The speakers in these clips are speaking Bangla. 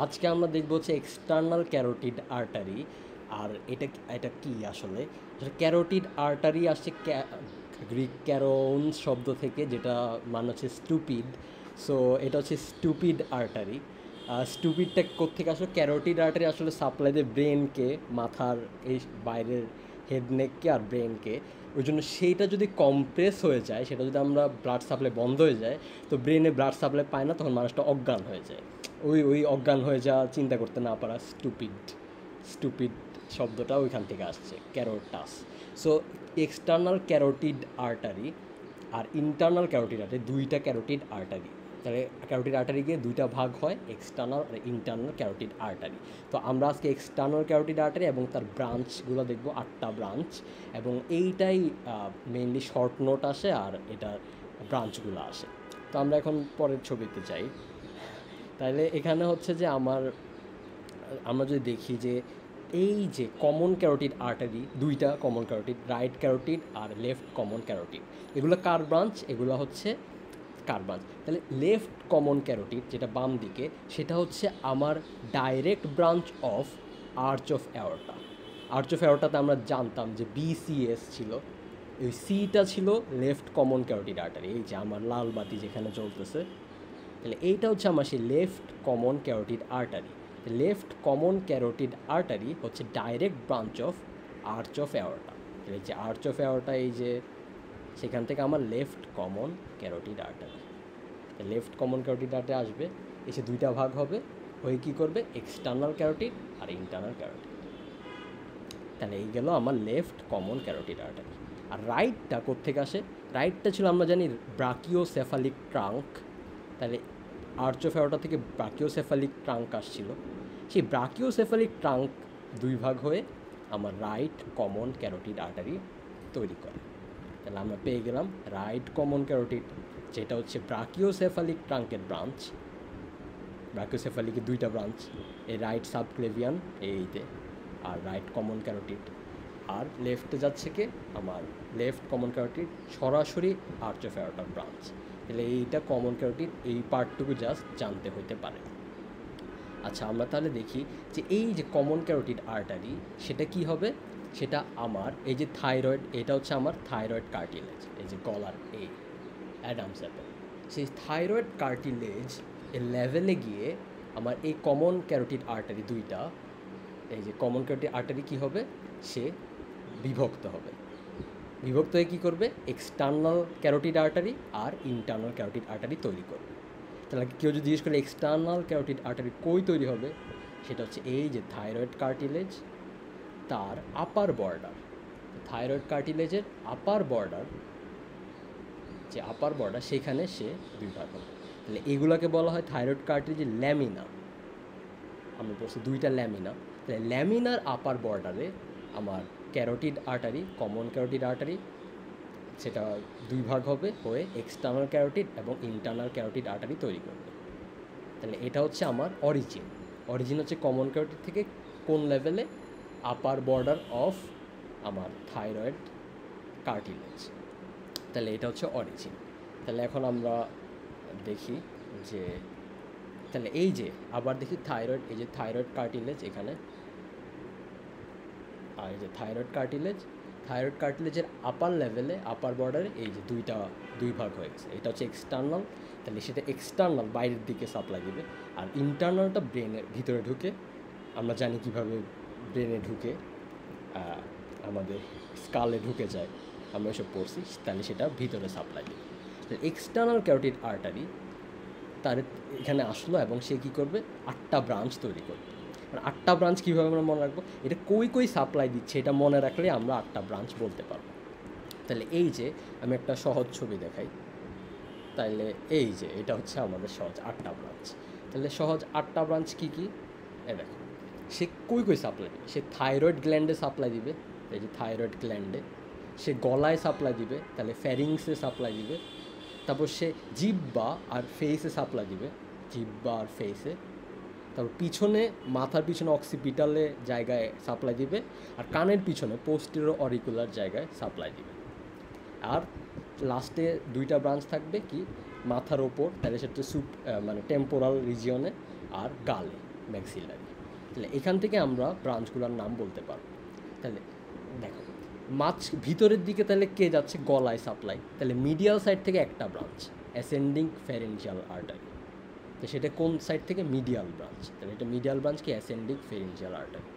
আজকে আমরা দেখব হচ্ছে এক্সটার্নাল ক্যারোটিড আর্টারি। আর এটা এটা কি আসলে? ক্যারোটিড আর্টারি আসছে গ্রিক ক্যারোন শব্দ থেকে, যেটা মানে হচ্ছে স্টুপিড। সো এটা হচ্ছে স্টুপিড আর্টারি। স্টুপিডটা কোত্থেকে আসলে? ক্যারোটিড আর্টারি আসলে সাপ্লাই দেয় ব্রেনকে, মাথার এই বাইরের হেড নেককে আর ব্রেনকে। ওই জন্য সেইটা যদি কমপ্রেস হয়ে যায়, সেটা যদি আমরা ব্লাড সাপ্লাই বন্ধ হয়ে যায়, তো ব্রেনে ব্লাড সাপ্লাই পায় না, তখন মানুষটা অজ্ঞান হয়ে যায়। ওই অজ্ঞান হয়ে যাওয়া, চিন্তা করতে না পারা, স্টুপিড। স্টুপিড শব্দটা ওইখান থেকে আসছে, ক্যারোটাস। সো এক্সটার্নাল ক্যারোটিড আর্টারি আর ইন্টারনাল ক্যারোটিড আর্টারি, দুইটা ক্যারোটিড আর্টারি। তাহলে ক্যারোটিড আর্টারিকে দুইটা ভাগ হয়, এক্সটার্নাল আর ইন্টারনাল ক্যারোটিড আর্টারি। তো আমরা আজকে এক্সটার্নাল ক্যারোটিড আর্টারি এবং তার ব্রাঞ্চগুলো দেখব, 8টা ব্রাঞ্চ। এবং এইটাই মেইনলি শর্ট নোট আসে আর এটার ব্রাঞ্চগুলো আসে। তো আমরা এখন পরের ছবিতে যাই। তাইলে এখানে হচ্ছে যে আমরা যদি দেখি যে এই যে কমন ক্যারোটিড আর্টারি, দুইটা কমন ক্যারোটিড, রাইট ক্যারোটিড আর লেফট কমন ক্যারোটিড, এগুলো কার ব্রাঞ্চ? এগুলো হচ্ছে কার ব্রাঞ্চ? তাহলে লেফট কমন ক্যারোটিড, যেটা বাম দিকে, সেটা হচ্ছে আমার direct branch of arch of aorta. Arch of অ্যাওর্টাতে আমরা জানতাম যে বিসিএস ছিল, ওই সিটা ছিল লেফট কমন ক্যারোটিড আর্টারি। এই যে আমার লাল বাতি যেখানে জ্বলতেছে, তাহলে এইটা হচ্ছে আমার সেই left common carotid artery. Left common carotid artery হচ্ছে direct branch of arch of aorta. তাহলে এই যে আর্চ অফ অ্যাওর্টা, এই যে সেখান থেকে আমার left common carotid artery. Left common carotid artery আসবে, এসে দুইটা ভাগ হবে, হয়ে কী করবে? এক্সটার্নাল ক্যারোটিড আর ইন্টারনাল ক্যারোটিড। তাহলে এই গেল আমার লেফট কমন ক্যারোটিড আর্টারি। আর রাইটটা কোত্থেকে আসে? রাইটটা ছিল, আমরা জানি, ব্রাকিওসেফালিক ট্রাঙ্ক। তাহলে আর্চ অফ অ্যাওর্টা থেকে ব্রাকিওসেফালিক ট্রাঙ্ক আসছিল, সেই ব্রাকিওসেফালিক ট্রাঙ্ক দুই ভাগ হয়ে আমার রাইট কমন ক্যারোটিড আর্টারি তৈরি করে। তাহলে আমরা পেয়ে গেলাম রাইট কমন ক্যারোটিড, যেটা হচ্ছে ব্রাকিওসেফালিক ট্রাঙ্কের ব্রাঞ্চ। ব্রাকিওসেফালিকের দুইটা ব্রাঞ্চ, এই রাইট সাবক্লেভিয়ান এইতে, আর রাইট কমন ক্যারোটিড। আর লেফটে যাচ্ছে কি আমার লেফট কমন ক্যারোটিড, সরাসরি আর্চ অফ অ্যাওর্টার ব্রাঞ্চ। তাহলে এইটা কমন ক্যারোটিড, এই পার্টটুকু জাস্ট জানতে হতে পারে। আচ্ছা, আমরা তাহলে দেখি যে এই যে কমন ক্যারোটিড আর্টারি, সেটা কি হবে? সেটা আমার এই যে থাইরয়েড, এটা হচ্ছে আমার থাইরয়েড কার্টিলেজ, এই যে গলার এই অ্যাডামস অ্যাপেল, সেই থাইরয়েড কার্টিলেজ এর লেভেলে গিয়ে আমার এই কমন ক্যারোটিড আর্টারি দুইটা, এই যে কমন ক্যারোটিড আর্টারি কী হবে? সে বিভক্ত হবে। বিভক্ত হয়ে কী করবে? এক্সটার্নাল ক্যারোটিড আর্টারি আর ইন্টারনাল ক্যারোটিড আর্টারি তৈরি করবে। তাহলে কেউ যদি জিজ্ঞেস করে এক্সটার্নাল ক্যারোটিড আর্টারি কই তৈরি হবে, সেটা হচ্ছে এই যে থাইরয়েড কার্টিলেজ, তার আপার বর্ডার। থাইরয়েড কার্টিলেজের আপার বর্ডার, যে আপার বর্ডার, সেখানে সে দুই ভাগ হবে। তাহলে এগুলোকে বলা হয় থাইরয়েড কার্টিলেজের ল্যামিনা। আমরা বলছি দুইটা ল্যামিনা। তাহলে ল্যামিনার আপার বর্ডারে আমার carotid artery, common carotid artery, সেটা দুই ভাগ হবে, হয়ে এক্সটার্নাল ক্যারোটিড এবং ইন্টারনাল ক্যারোটিড আর্টারি তৈরি করবে। তাহলে এটা হচ্ছে আমার অরিজিন। অরিজিন হচ্ছে কমন ক্যারোটিড থেকে কোন লেভেলে? আপার বর্ডার অফ আমার থাইরয়েড কার্টিলেজ। তাহলে এটা হচ্ছে অরিজিন। তাহলে এখন আমরা দেখি যে, তাহলে এই যে আবার দেখি থাইরয়েড, এই যে থাইরয়েড কার্টিলেজ এখানে, আর এই যে থাইরয়েড কার্টিলেজ, থাইরয়েড কার্টিলেজের আপার লেভেলে, আপার বর্ডারে এই যে দুই ভাগ হয়ে গেছে। এটা হচ্ছে এক্সটার্নাল, তাহলে সেটা এক্সটার্নাল বাইরের দিকে সাপ্লাই দেবে। আর ইন্টারনালটা ব্রেনের ভিতরে ঢুকে, আমরা জানি কীভাবে ব্রেনে ঢুকে, আমাদের স্কালে ঢুকে যায়, আমরা এসব পড়ছি। তাহলে সেটা ভিতরে সাপ্লাই দেবে। এক্সটার্নাল ক্যারোটিড আর্টারি তার এখানে আসলো এবং সে কী করবে? 8টা ব্রাঞ্চ তৈরি করবে। মানে 8টা ব্রাঞ্চ কীভাবে আমরা মনে রাখবো? এটা কই সাপ্লাই দিচ্ছে এটা মনে রাখলে আমরা 8টা ব্রাঞ্চ বলতে পারবো। তাহলে এই যে আমি একটা সহজ ছবি দেখাই, তাহলে এই যে এটা হচ্ছে আমাদের সহজ 8টা ব্রাঞ্চ। তাহলে সহজ 8টা ব্রাঞ্চ কী কী? দেখো, সে কই সাপ্লাই দিবে? সে থাইরয়েড গ্ল্যান্ডে সাপ্লাই দিবে, এই যে থাইরয়েড গ্ল্যান্ডে। সে গলায় সাপ্লাই দিবে, তাহলে ফ্যারিংসে সাপ্লাই দিবে। তারপর সে জিহ্বা আর ফেসে সাপ্লাই দিবে, জিহ্বা আর ফেসে। তারপর পিছনে, মাথার পিছনে অক্সিপিটালে জায়গায় সাপ্লাই দিবে, আর কানের পিছনে পোস্টেরিয়র অরিকুলার জায়গায় সাপ্লাই দিবে। আর লাস্টে 2টা ব্রাঞ্চ থাকবে কি? মাথার ওপর, তাহলে সেটা মানে টেম্পোরাল রিজিয়নে, আর গালে। ম্যাক্সিলারি। তাহলে এখান থেকে আমরা ব্রাঞ্চগুলোর নাম বলতে পারবো। তাহলে দেখো ভিতরের দিকে তাহলে কে যাচ্ছে, গলায় সাপ্লাই, তাহলে মিডিয়াল সাইড থেকে একটা ব্রাঞ্চ অ্যাসেন্ডিং ফ্যারেঞ্জিয়াল আর্টারি। তো সেটা কোন সাইড থেকে, মিডিয়াল ব্রাঞ্চ, তাহলে এটা মিডিয়াল ব্রাঞ্চ কি অ্যাসেন্ডিং ফ্যারেঞ্জিয়াল আর্টারি।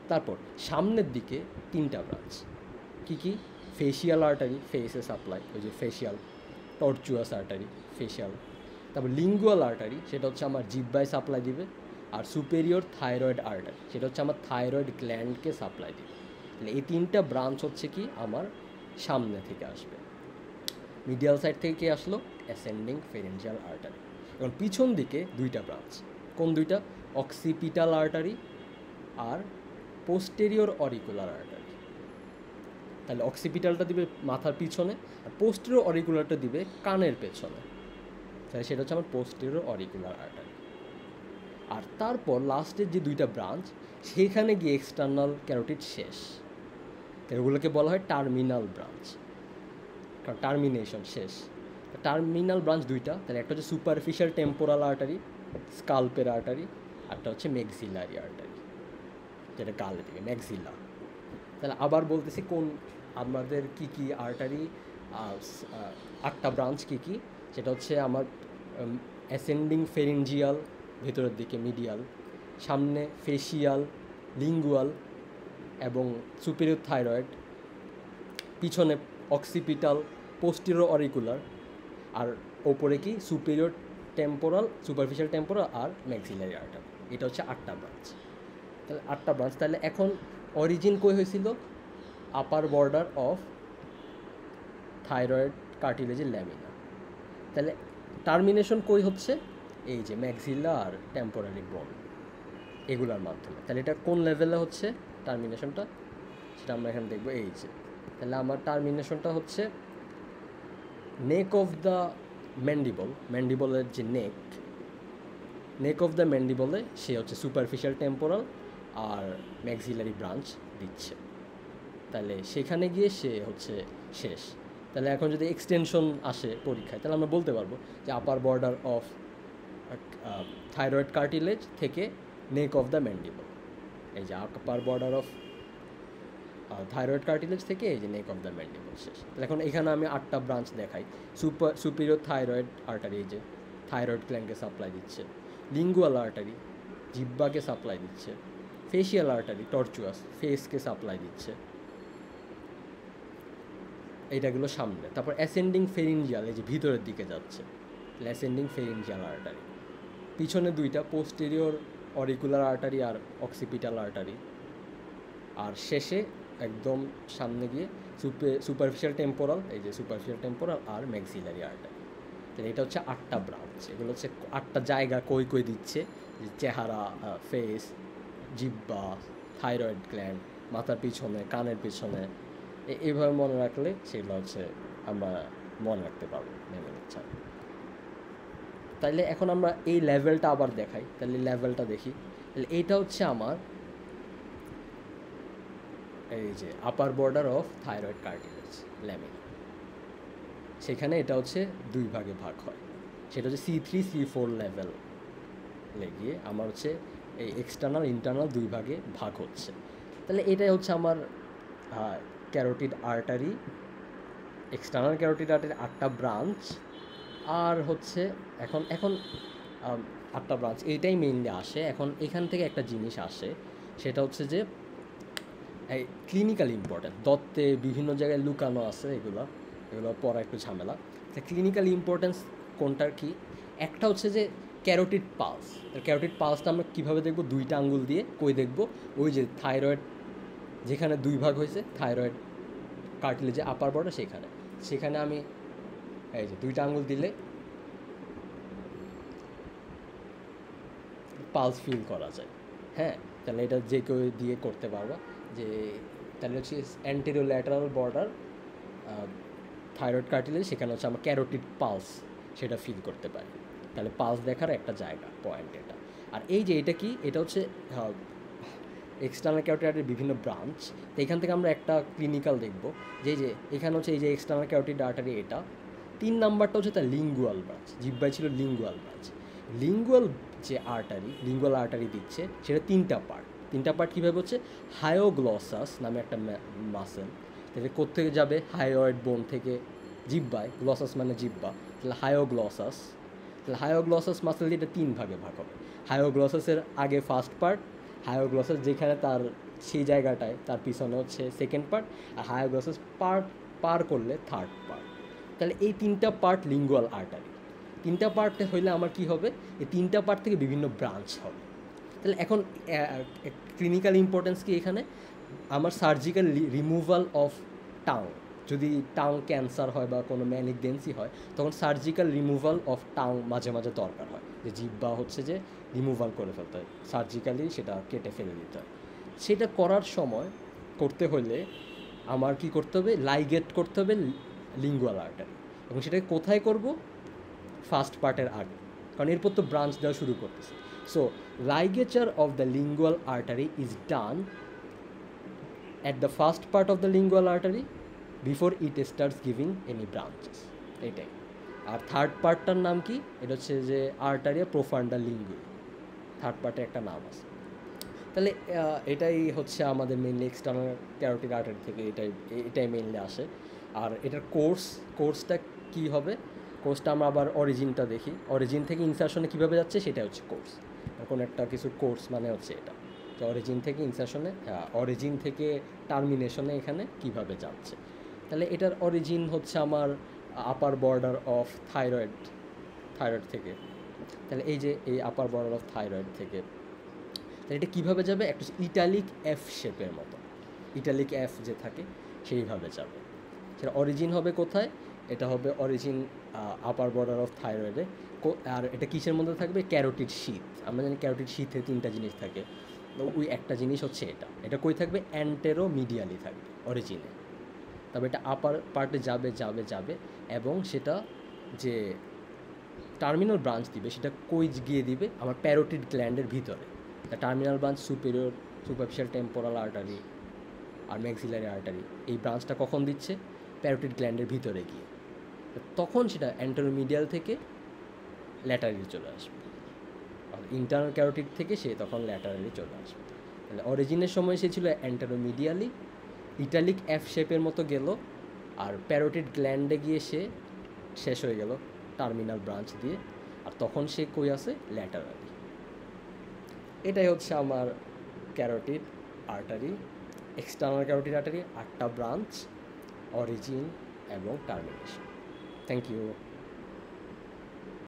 তারপর সামনের দিকে তিনটা ব্রাঞ্চ, কি ফেসিয়াল আর্টারি, ফেসে সাপ্লাই, ওই যে ফেসিয়াল, টর্চুয়াস আর্টারি ফেসিয়াল। তারপর লিঙ্গুয়াল আর্টারি, সেটা হচ্ছে আমার জিহ্বায় সাপ্লাই দিবে। আর সুপেরিয়র থাইরয়েড আর্টারি, সেটা হচ্ছে আমার থাইরয়েড গ্ল্যান্ডকে সাপ্লাই দিবে। তাহলে এই তিনটা ব্রাঞ্চ হচ্ছে কি আমার সামনে থেকে আসবে। মিডিয়াল সাইড থেকে কি আসলো, অ্যাসেন্ডিং ফ্যারেঞ্জিয়াল আর্টারি। এখন পিছন দিকে দুইটা ব্রাঞ্চ, কোন দুইটা, অক্সিপিটাল আর্টারি আর পোস্টেরিয়র অরিকুলার আর্টারি। তাহলে অক্সিপিটালটা দিবে মাথার পিছনে, আর পোস্টেরিয়র অরিকুলারটা দিবে কানের পেছনে। তাহলে সেটা হচ্ছে আমার পোস্টেরিয়র অরিকুলার আর্টারি। আর তারপর লাস্টের যে দুইটা ব্রাঞ্চ, সেখানে গিয়ে এক্সটার্নাল ক্যারোটিড শেষ। এগুলোকে বলা হয় টার্মিনাল ব্রাঞ্চ, কারণ টার্মিনেশন শেষ। টার্মিনাল ব্রাঞ্চ দুইটা, তাহলে একটা হচ্ছে সুপারফিশিয়াল টেম্পোরাল আর্টারি, স্কাল্পের আর্টারি, আরটা হচ্ছে ম্যাক্সিলারি আর্টারি, যেটা গালের দিকে ম্যাক্সিলা। তাহলে আবার বলতেছি কোন আমাদের কি আর্টারি, আটটা ব্রাঞ্চ কি, সেটা হচ্ছে আমার অ্যাসেন্ডিং ফেরিঞ্জিয়াল ভেতরের দিকে মিডিয়াল, সামনে ফেসিয়াল, লিঙ্গুয়াল এবং সুপিরিয়র থাইরয়েড, পিছনে অক্সিপিটাল, পোস্টেরিয়র অরিকুলার, আর ওপরে কি সুপিরিয়র টেম্পোরাল, সুপারফিশিয়াল টেম্পোরাল আর ম্যাক্সিলারি আর্টারি। এটা হচ্ছে আটটা ব্রাঞ্চ। তাহলে আটটা ব্রাঞ্চ, তাহলে এখন অরিজিন কই হয়েছিল, আপার বর্ডার অফ থাইরয়েড কার্টিলেজের ল্যামিনা। তাহলে টার্মিনেশন কই হচ্ছে, এই যে ম্যাক্সিলা আর টেম্পোরারি বোন, এগুলোর মাধ্যমে। তাহলে এটা কোন লেভেলে হচ্ছে টার্মিনেশনটা, সেটা আমরা এখানে দেখবো। এই যে তাহলে আমার টার্মিনেশনটা হচ্ছে নেক অফ দ্য ম্যান্ডিবল, ম্যান্ডিবলের যে নেক অফ দ্য ম্যান্ডিবলে সে হচ্ছে সুপারফিশিয়াল টেম্পোরাল আর ম্যাক্সিলারি ব্রাঞ্চ দিচ্ছে। তাহলে সেখানে গিয়ে সে হচ্ছে শেষ। তাহলে এখন যদি এক্সটেনশন আসে পরীক্ষায়, তাহলে আমরা বলতে পারবো যে upper border of thyroid cartilage থেকে নেক অফ দ্য ম্যান্ডিবল, এই যে upper border of thyroid cartilage থেকে এই যে নেক অফ দ্য ম্যান্ডিবল শেষ। তাহলে এখন এখানে আমি আটটা ব্রাঞ্চ দেখাই। সুপিরিয়র থাইরয়েড আর্টারি, এই যে থাইরয়েড গ্ল্যান্ডকে সাপ্লাই দিচ্ছে। লিঙ্গুয়াল আর্টারি জিহ্বাকে সাপ্লাই দিচ্ছে। ফেসিয়াল আর্টারি টর্চুয়াস ফেসকে সাপ্লাই দিচ্ছে। এইটাগুলো সামনে। তারপর অ্যাসেন্ডিং ফেরিঞ্জিয়াল, এই যে ভিতরের দিকে যাচ্ছে, অ্যাসেন্ডিং ফেরিঞ্জিয়াল আর্টারি। পিছনে দুইটা পোস্টেরিয়র অরিকুলার আর্টারি আর অক্সিপিটাল আর্টারি। আর শেষে একদম সামনে গিয়ে সুপারফিশিয়াল টেম্পোরাল, এই যে সুপারফিশিয়াল টেম্পোরাল আর ম্যাক্সিলারি আর্টারি। তাহলে এটা হচ্ছে আটটা ব্রাঞ্চ। এগুলো হচ্ছে আটটা জায়গা কই দিচ্ছে, যে চেহারা, ফেস, জিহ্বা, থাইরয়েড গ্ল্যান্ড, মাথার পিছনে, কানের পিছনে। এইভাবে মনে রাখলে সেগুলো হচ্ছে আমরা মনে রাখতে পারবো মেমোরির ছাড়া। তাহলে এখন আমরা এই লেভেলটা আবার দেখাই। তাহলে লেভেলটা দেখি। তাহলে এইটা হচ্ছে আমার এই যে upper border of thyroid cartilage lamina. সেখানে এটা হচ্ছে দুই ভাগে ভাগ হয়, সেটা হচ্ছে C3 C4 লেভেল লেগিয়ে আমার হচ্ছে এই এক্সটার্নাল ইন্টারনাল দুই ভাগে ভাগ হচ্ছে। তাহলে এটাই হচ্ছে আমার carotid artery, external carotid artery আটটা ব্রাঞ্চ। আর হচ্ছে এখন আটটা ব্রাঞ্চ এইটাই মেইনলি আসে। এখন এখান থেকে একটা জিনিস আসে, সেটা হচ্ছে যে এই ক্লিনিক্যাল ইম্পর্টেন্ট, দত্তে বিভিন্ন জায়গায় লুকানো আছে, এগুলো পড়া একটু ঝামেলা। ক্লিনিক্যাল ইম্পর্টেন্স কোনটার কি, একটা হচ্ছে যে ক্যারোটিড পালস। ক্যারোটিড পালসটা আমরা কীভাবে দেখবো, দুইটা আঙ্গুল দিয়ে কই দেখবো, ওই যে থাইরয়েড যেখানে দুই ভাগ হয়েছে, থাইরয়েড কার্টিলেজে আপার বর্ডার, সেখানে আমি এই যে দুইটা আঙ্গুল দিলে পালস ফিল করা যায়। হ্যাঁ, তাহলে এটা যে কেউ দিয়ে করতে পারবা। যে তাহলে হচ্ছে anterior lateral border thyroid cartilage, সেখানে হচ্ছে আমরা ক্যারোটিড পালস সেটা ফিল করতে পারি। তাহলে পালস দেখার একটা জায়গা পয়েন্ট এটা। আর এই যে এটা কি, এটা হচ্ছে এক্সটার্নাল ক্যারোটিড আর্টারির বিভিন্ন ব্রাঞ্চ। তো এখান থেকে আমরা একটা ক্লিনিক্যাল দেখব, যে এখানে হচ্ছে এই যে এক্সটার্নাল ক্যারোটিড আর্টারি, এটা 3 নাম্বারটা হচ্ছে তার লিঙ্গুয়াল ব্রাঞ্চ। জিহ্বায় ছিল লিঙ্গুয়াল ব্রাঞ্চ। লিঙ্গুয়াল যে আর্টারি, লিঙ্গুয়াল আর্টারি দিচ্ছে, সেটা তিনটা পার্ট কীভাবে হচ্ছে, হায়োগ্লসাস নামে একটা মাসেল, তাহলে কোত্থেকে যাবে, হায়োয়েড বোন থেকে জিব্বায়, গ্লসাস মানে জিব্বা, তাহলে হায়োগ্লসাস মাসেল দিয়ে এটা 3 ভাগে ভাগ হবে। হায়োগ্লসাসের আগে ফার্স্ট পার্ট, হায়োগ্লসাস যেখানে তার সেই জায়গাটায় তার পিছনে হচ্ছে সেকেন্ড পার্ট, আর হায়োগ্লসাস পার করলে থার্ড পার্ট। তাহলে এই 3টা পার্ট লিঙ্গুয়াল আর্টারি। 3টা পার্টে হইলে আমার কি হবে, এই 3টা পার্ট থেকে বিভিন্ন ব্রাঞ্চ হবে। তাহলে এখন ক্লিনিক্যাল ইম্পর্টেন্স কি এখানে, আমার সার্জিক্যাল রিমুভাল অফ টাং, যদি টাং ক্যান্সার হয় বা কোনো ম্যালিগনেন্সি হয়, তখন সার্জিক্যাল রিমুভাল অফ টাং মাঝে মাঝে দরকার হয়, যে জিহ্বা হচ্ছে যে রিমুভাল করে ফেলতে হয়, সার্জিক্যালি সেটা কেটে ফেলে দিতে হয়। সেটা করার সময় করতে হলে আমার কি করতে হবে, লাইগেট করতে হবে লিঙ্গুয়াল আর্টারি, এবং সেটাকে কোথায় করব, ফার্স্ট পার্টের আগে, কারণ এরপর তো ব্রাঞ্চ দেওয়া শুরু করতেছে। So ligature of the lingual artery is done at the first part of the lingual artery before it starts giving any branches, এটাই। আর থার্ড পার্টটার নাম কি, এটা হচ্ছে যে আর্টারিয়া প্রোফান্ডা লিঙ্গুই, থার্ড পার্টে একটা নাম আছে। তাহলে এটাই হচ্ছে আমাদের মেইনলি এক্সটার্নাল ক্যারোটিড আর্টারি থেকে এটাই মেইনলি আসে। আর এটার কোর্সটা কি হবে, কোর্সটা আমরা আবার অরিজিনটা দেখি, অরিজিন থেকে ইনসারশনে কীভাবে যাচ্ছে সেটা হচ্ছে কোর্স। কোনো একটা কিছু কোর্স মানে হচ্ছে এটা, তো অরিজিন থেকে ইনসারশনে, অরিজিন থেকে টার্মিনেশনে এখানে কিভাবে যাচ্ছে। তাহলে এটার অরিজিন হচ্ছে আমার আপার বর্ডার অফ থাইরয়েড থেকে, তাহলে এই যে এই আপার বর্ডার অফ থাইরয়েড থেকে, তাহলে এটা কীভাবে যাবে, একটা ইটালিক এফ শেপের মতো, ইটালিক এফ যে থাকে সেইভাবে যাবে। সেটা অরিজিন হবে কোথায়, এটা হবে অরিজিন আপার বর্ডার অফ থাইরয়েডে। আর এটা কিসের মধ্যে থাকবে, ক্যারোটিড শীথ। আমরা জানি ক্যারোটিড শীথে 3টা জিনিস থাকে, ওই একটা জিনিস হচ্ছে এটা কই থাকবে, অ্যান্টেরোমিডিয়ালি থাকবে অরিজিনে। তবে এটা আপার পার্টে যাবে এবং সেটা যে টার্মিনাল ব্রাঞ্চ দিবে সেটা কই গিয়ে দিবে, আমার প্যারোটিড গ্ল্যান্ডের ভিতরে। Terminal branch superficial temporal artery আর ম্যাক্সিলারি আর্টারি, এই ব্রাঞ্চটা কখন দিচ্ছে, প্যারোটিড গ্ল্যান্ডের ভিতরে গিয়ে, তখন সেটা অ্যান্টেরোমিডিয়াল থেকে ল্যাটারালি চলে আসবে, আর ইন্টারনাল ক্যারোটিড থেকে সে তখন ল্যাটারালি চলে আসবে। তাহলে অরিজিনের সময় সে ছিল অ্যান্টেরোমিডিয়ালি, ইটালিক এফ শেপের মতো গেল, আর প্যারোটিড গ্ল্যান্ডে গিয়ে সে শেষ হয়ে গেল টার্মিনাল ব্রাঞ্চ দিয়ে, আর তখন সে কই আছে, ল্যাটারালি। এটাই হচ্ছে আমার carotid artery, external carotid artery, 8টা ব্রাঞ্চ, অরিজিন এবং টার্মিনেশন। Thank you.